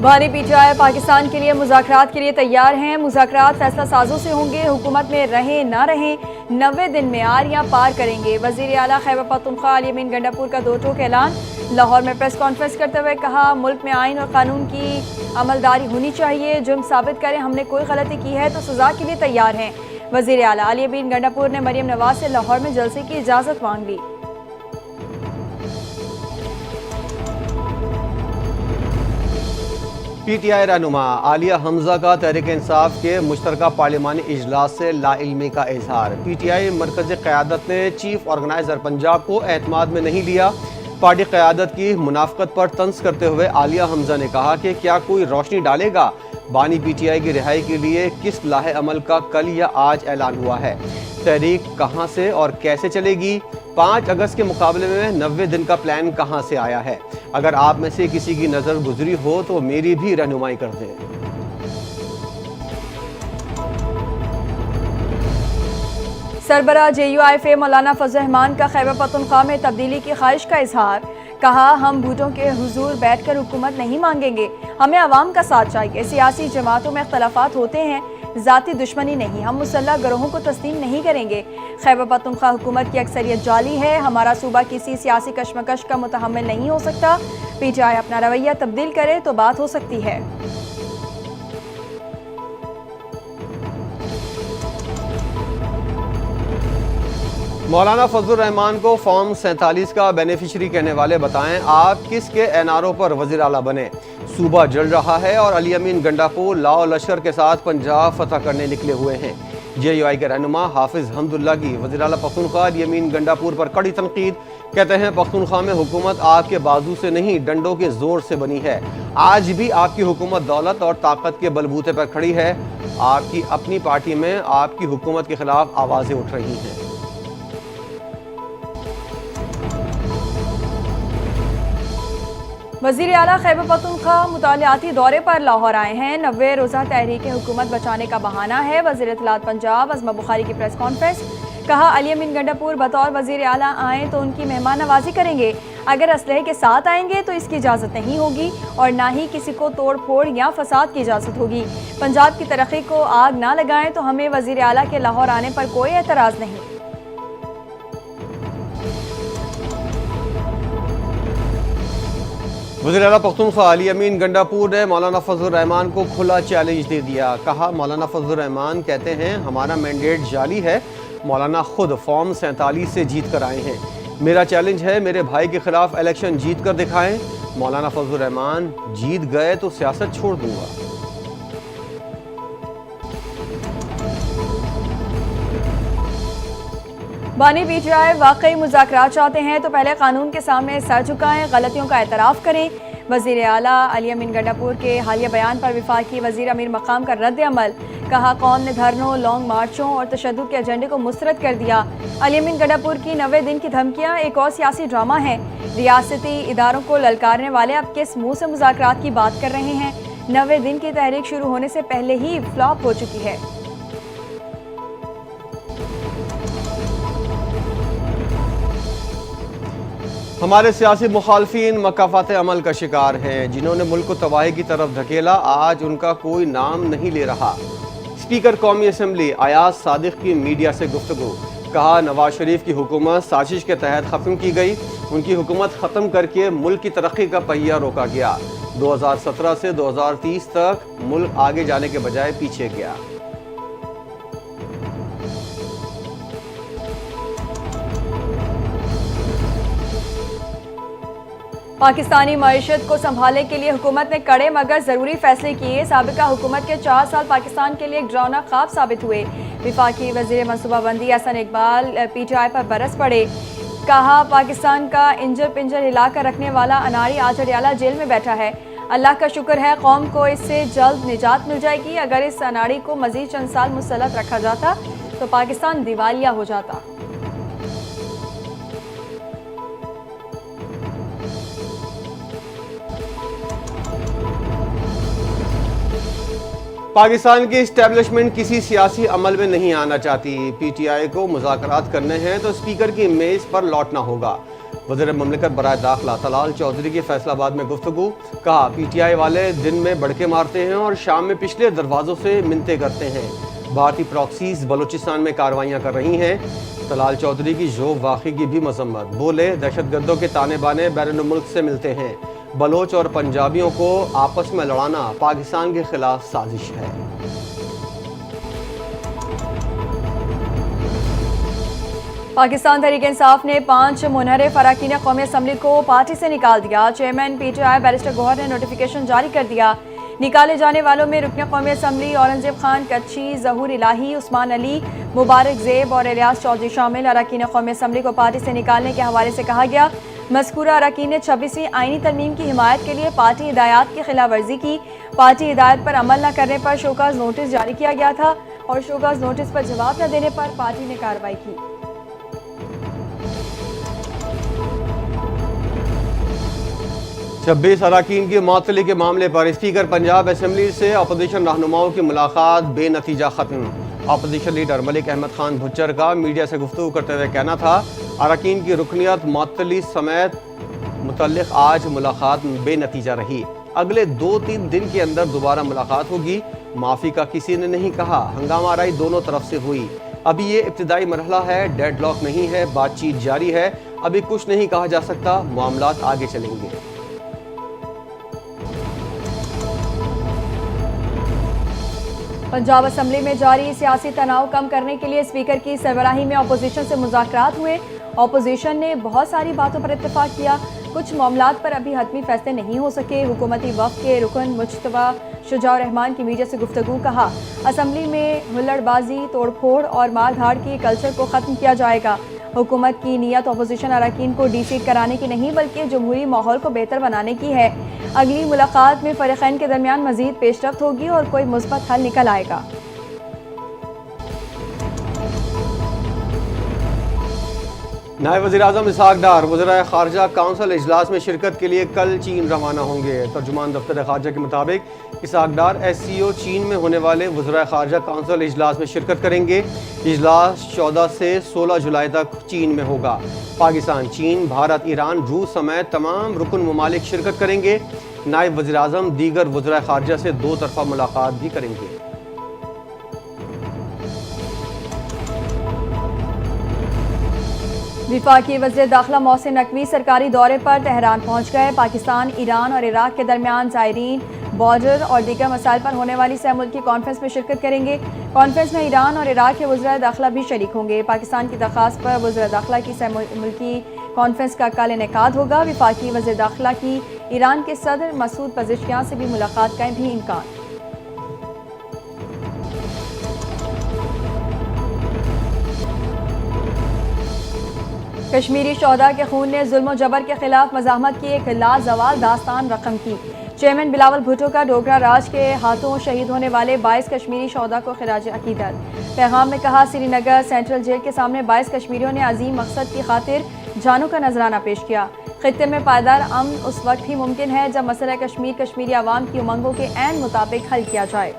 بھاری پی ٹی آئی پاکستان کے لیے مذاکرات کے لیے تیار ہیں۔ مذاکرات فیصلہ سازوں سے ہوں گے، حکومت میں رہیں نہ رہیں 90 دن میں آریاں پار کریں گے۔ وزیر اعلیٰ خیبر پختونخوا علی امین گنڈاپور کا دو ٹوک اعلان۔ لاہور میں پریس کانفرنس کرتے ہوئے کہا ملک میں آئین اور قانون کی عملداری ہونی چاہیے، جرم ثابت کریں ہم نے کوئی غلطی کی ہے تو سزا کے لیے تیار ہیں۔ وزیر اعلیٰ علی امین گنڈاپور نے مریم نواز سے لاہور میں جلسے کی اجازت مانگ لی۔ پی ٹی آئی رہنما عالیہ حمزہ کا تحریک انصاف کے مشترکہ پارلیمانی اجلاس سے لا علمی کا اظہار۔ پی ٹی آئی مرکزی قیادت نے چیف آرگنائزر پنجاب کو اعتماد میں نہیں لیا۔ پارٹی قیادت کی منافقت پر طنز کرتے ہوئے عالیہ حمزہ نے کہا کہ کیا کوئی روشنی ڈالے گا بانی پی ٹی آئی کی رہائی کے لیے کس لاہ عمل کا کل یا آج اعلان ہوا ہے؟ تحریک کہاں سے اور کیسے چلے گی؟ 5 اگست کے مقابلے میں 90 دن کا پلان کہاں سے آیا ہے؟ اگر آپ میں سے کسی کی نظر گزری ہو تو میری بھی رہنمائی کر دیں۔ سربراہ جے یو آئی اے مولانا فضل الرحمان کا خیبر پختونخوا میں تبدیلی کی خواہش کا اظہار۔ کہا ہم بھٹو کے حضور بیٹھ کر حکومت نہیں مانگیں گے، ہمیں عوام کا ساتھ چاہیے۔ سیاسی جماعتوں میں اختلافات ہوتے ہیں، ذاتی دشمنی نہیں، ہم مسلح گروہوں کو تسلیم نہیں کریں گے۔ خیبر پختونخوا حکومت کی اکثریت جعلی ہے، ہمارا صوبہ کسی سیاسی کشمکش کا متحمل نہیں ہو سکتا۔ پی ٹی آئی اپنا رویہ تبدیل کرے تو بات ہو سکتی ہے۔ مولانا فضل الرحمان کو فارم 47 کا بینیفیشری کہنے والے بتائیں آپ کس کے این آر او پر وزیر اعلیٰ بنے؟ صوبہ جل رہا ہے اور علی امین گنڈاپور لا و لشکر کے ساتھ پنجاب فتح کرنے نکلے ہوئے ہیں۔ جے یو آئی کے رہنما حافظ حمداللہ کی وزیر اعلیٰ پختونخوا علی امین گنڈاپور پر کڑی تنقید۔ کہتے ہیں پختونخوا میں حکومت آپ کے بازو سے نہیں ڈنڈوں کے زور سے بنی ہے۔ آج بھی آپ کی حکومت دولت اور طاقت کے بلبوتے پر کھڑی ہے۔ آپ کی اپنی پارٹی میں آپ کی حکومت کے خلاف آوازیں اٹھ رہی ہیں۔ وزیر اعلیٰ خیبر پختونخوا مطالعاتی دورے پر لاہور آئے ہیں۔ 90 روزہ تحریک حکومت بچانے کا بہانہ ہے۔ وزیر اطلاعات پنجاب عظمہ بخاری کی پریس کانفرنس۔ کہا علی امین گنڈاپور بطور وزیر اعلیٰ آئیں تو ان کی مہمان نوازی کریں گے، اگر اسلحے کے ساتھ آئیں گے تو اس کی اجازت نہیں ہوگی اور نہ ہی کسی کو توڑ پھوڑ یا فساد کی اجازت ہوگی۔ پنجاب کی ترقی کو آگ نہ لگائیں تو ہمیں وزیر اعلیٰ کے لاہور آنے پر کوئی اعتراض نہیں۔ وزیر اعلیٰ پختونخوا علی امین گنڈاپور نے مولانا فضل الرحمان کو کھلا چیلنج دے دیا۔ کہا مولانا فضل الرحمان کہتے ہیں ہمارا مینڈیٹ جعلی ہے، مولانا خود فارم 47 سے جیت کر آئے ہیں۔ میرا چیلنج ہے میرے بھائی کے خلاف الیکشن جیت کر دکھائیں۔ مولانا فضل الرحمان جیت گئے تو سیاست چھوڑ دوں گا۔ بانی پی ٹی آئی واقعی مذاکرات چاہتے ہیں تو پہلے قانون کے سامنے سر جھکائیں، غلطیوں کا اعتراف کریں۔ وزیر اعلیٰ علی امین گنڈاپور کے حالیہ بیان پر وفاقی وزیر امیر مقام کا رد عمل۔ کہا قوم نے دھرنوں، لانگ مارچوں اور تشدد کے ایجنڈے کو مسترد کر دیا۔ علی امین گنڈاپور کی 90 دن کی دھمکیاں ایک اور سیاسی ڈرامہ ہیں۔ ریاستی اداروں کو للکارنے والے اب کس منہ سے مذاکرات کی بات کر رہے ہیں؟ 90 دن کی تحریک شروع ہونے سے پہلے ہی فلاپ ہو چکی ہے۔ ہمارے سیاسی مخالفین مکافات عمل کا شکار ہیں، جنہوں نے ملک کو تباہی کی طرف دھکیلا آج ان کا کوئی نام نہیں لے رہا۔ اسپیکر قومی اسمبلی ایاز صادق کی میڈیا سے گفتگو۔ کہا نواز شریف کی حکومت سازش کے تحت ختم کی گئی، ان کی حکومت ختم کر کے ملک کی ترقی کا پہیہ روکا گیا۔ 2017 سے 2030 تک ملک آگے جانے کے بجائے پیچھے گیا۔ پاکستانی معیشت کو سنبھالنے کے لیے حکومت نے کڑے مگر ضروری فیصلے کیے۔ سابقہ حکومت کے 4 سال پاکستان کے لیے ایک ڈراؤنا خواب ثابت ہوئے۔ وفاقی وزیر منصوبہ بندی احسن اقبال پی ٹی آئی پر برس پڑے۔ کہا پاکستان کا انجر پنجر ہلا کر رکھنے والا اناری آج اڈیالہ جیل میں بیٹھا ہے۔ اللہ کا شکر ہے قوم کو اس سے جلد نجات مل جائے گی۔ اگر اس اناڑی کو مزید چند سال مسلط رکھا جاتا تو پاکستان دیوالیہ ہو جاتا۔ پاکستان کی اسٹیبلشمنٹ کسی سیاسی عمل میں نہیں آنا چاہتی۔ پی ٹی آئی کو مذاکرات کرنے ہیں تو اسپیکر کی میز پر لوٹنا ہوگا۔ وزیر مملکت برائے داخلہ طلال چودھری کی فیصل آباد میں گفتگو، کہا پی ٹی آئی والے دن میں بڑکے مارتے ہیں اور شام میں پچھلے دروازوں سے منتیں کرتے ہیں۔ بھارتی پراکسیز بلوچستان میں کاروائیاں کر رہی ہیں۔ طلال چودھری کی ژوب واقعے کی بھی مذمت، بولے دہشت گردوں کے تانے بانے بیرون ملک سے ملتے ہیں، بلوچ اور پنجابیوں کو آپس میں لڑانا پاکستان کے خلاف سازش ہے۔ پاکستان تحریک انصاف نے 5 منحرف اراکین قومی اسمبلی کو پارٹی سے نکال دیا۔ Chairman P T I barrister Gohar نے نوٹیفیکیشن جاری کر دیا۔ نکالے جانے والوں میں رکن قومی اسمبلی اورنگزیب خان کچھی، ظہور الہی، عثمان علی، مبارک زیب اور الیاس چودھری شامل۔ اراکین قومی اسمبلی کو پارٹی سے نکالنے کے حوالے سے کہا گیا، مذکورہ اراکین نے 26ویں آئینی ترمیم کی حمایت کے لیے پارٹی ہدایات کی خلاف ورزی کی۔ پارٹی ہدایت پر عمل نہ کرنے پر شوکاز نوٹس جاری کیا گیا تھا اور شوکاز نوٹس پر جواب نہ دینے پر پارٹی نے کارروائی کی۔ 26 اراکین کی معطلی کے معاملے پر اسپیکر پنجاب اسمبلی سے اپوزیشن رہنماؤں کی ملاقات بے نتیجہ ختم۔ اپوزیشن لیڈر ملک احمد خان بھچر کا میڈیا سے گفتگو کرتے ہوئے کہنا تھا، اراکین کی رکنیت معطلی سمیت متعلق آج ملاقات بے نتیجہ رہی، اگلے 2-3 دن کے اندر دوبارہ ملاقات ہوگی۔ معافی کا کسی نے نہیں کہا، ہنگامہ آرائی دونوں طرف سے ہوئی۔ ابھی یہ ابتدائی مرحلہ ہے، ڈیڈ لاک نہیں ہے، بات چیت جاری ہے، ابھی کچھ نہیں کہا جا سکتا، معاملات آگے چلیں گے۔ پنجاب اسمبلی میں جاری سیاسی تناؤ کم کرنے کے لیے اسپیکر کی سربراہی میں اپوزیشن سے مذاکرات ہوئے۔ اپوزیشن نے بہت ساری باتوں پر اتفاق کیا، کچھ معاملات پر ابھی حتمی فیصلے نہیں ہو سکے۔ حکومتی وفد کے رکن مجتبی شجاع الرحمان کی میڈیا سے گفتگو، کہا اسمبلی میں ہلڑ بازی، توڑ پھوڑ اور مار دھاڑ کی کلچر کو ختم کیا جائے گا۔ حکومت کی نیت اپوزیشن اراکین کو ڈی سیٹ کرانے کی نہیں بلکہ جمہوری ماحول کو بہتر بنانے کی ہے۔ اگلی ملاقات میں فریقین کے درمیان مزید پیش رفت ہوگی اور کوئی مثبت حل نکل آئے گا۔ نائب وزیر اعظم اسحاق ڈار وزرائے خارجہ کونسل اجلاس میں شرکت کے لیے کل چین روانہ ہوں گے۔ ترجمان دفتر خارجہ کے مطابق اسحاق ڈار ایس سی او چین میں ہونے والے وزرائے خارجہ کونسل اجلاس میں شرکت کریں گے۔ اجلاس 14 سے 16 جولائی تک چین میں ہوگا۔ پاکستان، چین، بھارت، ایران، روس سمیت تمام رکن ممالک شرکت کریں گے۔ نائب وزیر اعظم دیگر وزرائے خارجہ سے 2 طرفہ ملاقات بھی کریں گے۔ وفاقی وزیر داخلہ محسن نقوی سرکاری دورے پر تہران پہنچ گئے۔ پاکستان، ایران اور عراق کے درمیان زائرین، بارڈر اور دیگر مسائل پر ہونے والی سہ ملکی کانفرنس میں شرکت کریں گے۔ کانفرنس میں ایران اور عراق کے وزرائے داخلہ بھی شریک ہوں گے۔ پاکستان کی درخواست پر وزرائے داخلہ کی سہ ملکی کانفرنس کا کل انعقاد ہوگا۔ وفاقی وزیر داخلہ کی ایران کے صدر مسعود پزشکیان سے بھی ملاقات کا بھی امکان۔ کشمیری شہداء کے خون نے ظلم و جبر کے خلاف مزاحمت کی ایک لازوال داستان رقم کی۔ چیئرمین بلاول بھٹو کا ڈوگرا راج کے ہاتھوں شہید ہونے والے 22 کشمیری شہداء کو خراج عقیدت۔ پیغام میں کہا، سری نگر سینٹرل جیل کے سامنے 22 کشمیریوں نے عظیم مقصد کی خاطر جانوں کا نذرانہ پیش کیا۔ خطے میں پائیدار امن اس وقت ہی ممکن ہے جب مسئلہ کشمیر کشمیری عوام کی امنگوں کے عین مطابق حل کیا جائے۔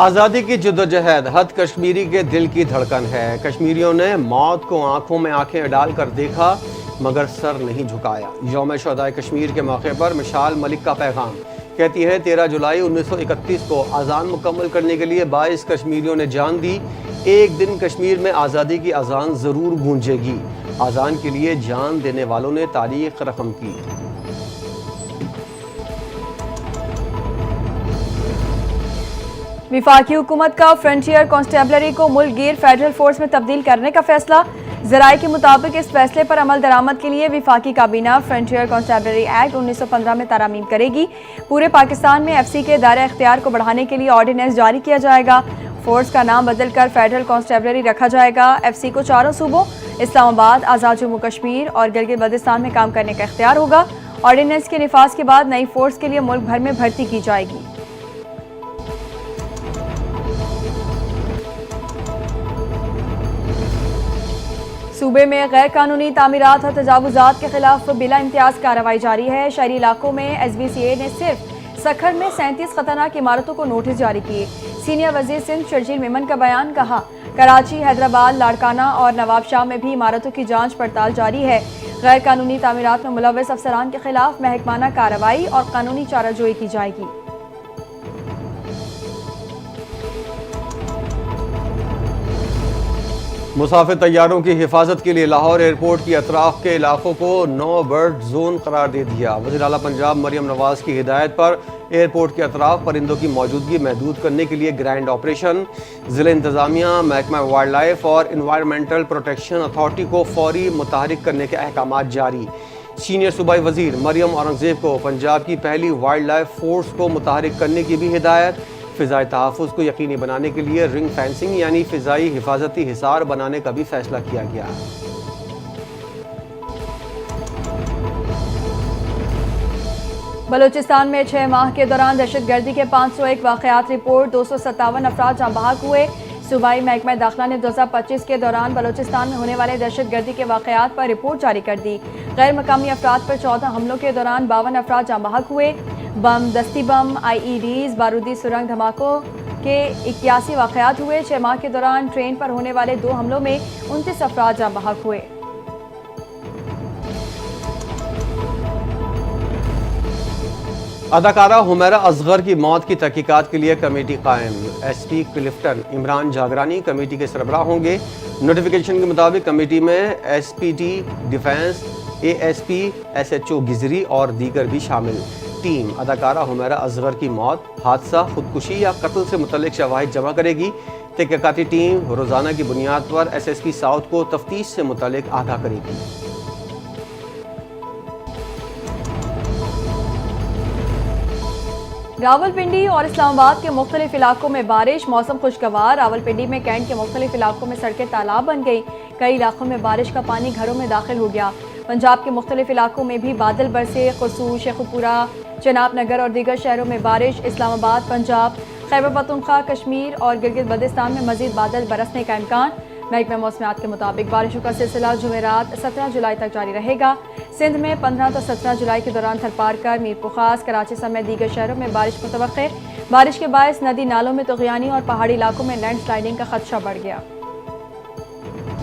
آزادی کی جدوجہد ہر کشمیری کے دل کی دھڑکن ہے۔ کشمیریوں نے موت کو آنکھوں میں آنکھیں ڈال کر دیکھا مگر سر نہیں جھکایا۔ یوم شہدائے کشمیر کے موقع پر مشال ملک کا پیغام کہتی ہے، 13 جولائی 1931 کو اذان مکمل کرنے کے لیے 22 کشمیریوں نے جان دی۔ ایک دن کشمیر میں آزادی کی اذان ضرور گونجے گی۔ اذان کے لیے جان دینے والوں نے تاریخ رقم کی۔ وفاقی حکومت کا فرنٹیئر کانسٹیبلری کو ملک گیر فیڈرل فورس میں تبدیل کرنے کا فیصلہ۔ ذرائع کے مطابق اس فیصلے پر عمل درآمد کے لیے وفاقی کابینہ فرنٹیئر کانسٹیبلری ایکٹ 1915 میں ترامیم کرے گی۔ پورے پاکستان میں ایف سی کے دائرہ اختیار کو بڑھانے کے لیے آرڈیننس جاری کیا جائے گا۔ فورس کا نام بدل کر فیڈرل کانسٹیبلری رکھا جائے گا۔ ایف سی کو 4 صوبوں اسلام آباد، آزاد جموں کشمیر اور گلگت بلتستان میں کام کرنے کا اختیار ہوگا۔ آرڈیننس کے نفاذ کے بعد نئی فورس کے لیے ملک بھر میں بھرتی کی جائے گی۔ صوبے میں غیر قانونی تعمیرات اور تجاوزات کے خلاف بلا امتیاز کارروائی جاری ہے۔ شہری علاقوں میں ایس بی سی اے نے صرف سکھر میں 37 خطرناک عمارتوں کو نوٹس جاری کیے۔ سینئر وزیر سندھ شرجیل میمن کا بیان، کہا کراچی، حیدرآباد، لاڑکانہ اور نواب شاہ میں بھی عمارتوں کی جانچ پڑتال جاری ہے۔ غیر قانونی تعمیرات میں ملوث افسران کے خلاف محکمانہ کارروائی اور قانونی چارہ جوئی کی جائے گی۔ مسافر طیاروں کی حفاظت کے لیے لاہور ایئرپورٹ کی اطراف کے علاقوں کو نو برڈ زون قرار دے دیا۔ وزیر اعلیٰ پنجاب مریم نواز کی ہدایت پر ایئرپورٹ کے اطراف پرندوں کی موجودگی محدود کرنے کے لیے گرینڈ آپریشن، ضلع انتظامیہ، محکمہ وائلڈ لائف اور انوائرمنٹل پروٹیکشن اتھارٹی کو فوری متحرک کرنے کے احکامات جاری۔ سینئر صوبائی وزیر مریم اورنگزیب کو پنجاب کی پہلی وائلڈ لائف فورس کو متحرک کرنے کی بھی ہدایت۔ فضائی تحفظ کو یقینی بنانے کے لیے رنگ فینسنگ یعنی فضائی حفاظتی حصار بنانے کا بھی فیصلہ کیا گیا۔ بلوچستان میں 6 ماہ کے دوران دہشت گردی کے 501 واقعات رپورٹ، 257 افراد جاں بحق ہوئے۔ صوبائی محکمہ داخلہ نے 2025 کے دوران بلوچستان میں ہونے والے دہشت گردی کے واقعات پر رپورٹ جاری کر دی۔ غیر مقامی افراد پر 14 حملوں کے دوران 52 افراد جاں بحق ہوئے۔ بم، دستی بم، IEDs، بارودی سرنگ دھماکوں کے 81 واقعات ہوئے۔ 6 ماہ کے دوران ٹرین پر ہونے والے 2 حملوں میں 29 افراد جاں بحق ہوئے۔ اداکارہ حمیرہ اصغر کی موت کی تحقیقات کے لیے کمیٹی قائم۔ SP کلفٹن عمران جاگرانی کمیٹی کے سربراہ ہوں گے۔ نوٹیفیکیشن کے مطابق کمیٹی میں SP ڈیفینس، ASP، SHO گزری اور دیگر بھی شامل۔ ٹیم اداکارہ حمیرہ اصغر کی موت، حادثہ، خودکشی یا قتل سے متعلق شواہد جمع کرے گی۔ تحقیقاتی ٹیم روزانہ کی بنیاد پر SSP ساؤتھ کو تفتیش سے متعلق آگاہ کرے گی۔ راولپنڈی اور اسلام آباد کے مختلف علاقوں میں بارش، موسم خوشگوار۔ راولپنڈی میں کینٹ کے مختلف علاقوں میں سڑکیں تالاب بن گئی۔ کئی علاقوں میں بارش کا پانی گھروں میں داخل ہو گیا۔ پنجاب کے مختلف علاقوں میں بھی بادل برسے۔ قصور، شیخ پورہ، چناب نگر اور دیگر شہروں میں بارش۔ اسلام آباد، پنجاب، خیبر پختونخوا، کشمیر اور گلگت بلتستان میں مزید بادل برسنے کا امکان۔ محکمہ موسمیات کے مطابق بارشوں کا سلسلہ جمعرات 17 جولائی تک جاری رہے گا۔ سندھ میں 15 تا 17 جولائی کے دوران تھرپارکر، میرپورخاص، کراچی سمیت دیگر شہروں میں بارش متوقع۔ بارش کے باعث ندی نالوں میں طغیانی اور پہاڑی علاقوں میں لینڈ سلائیڈنگ کا خدشہ بڑھ گیا۔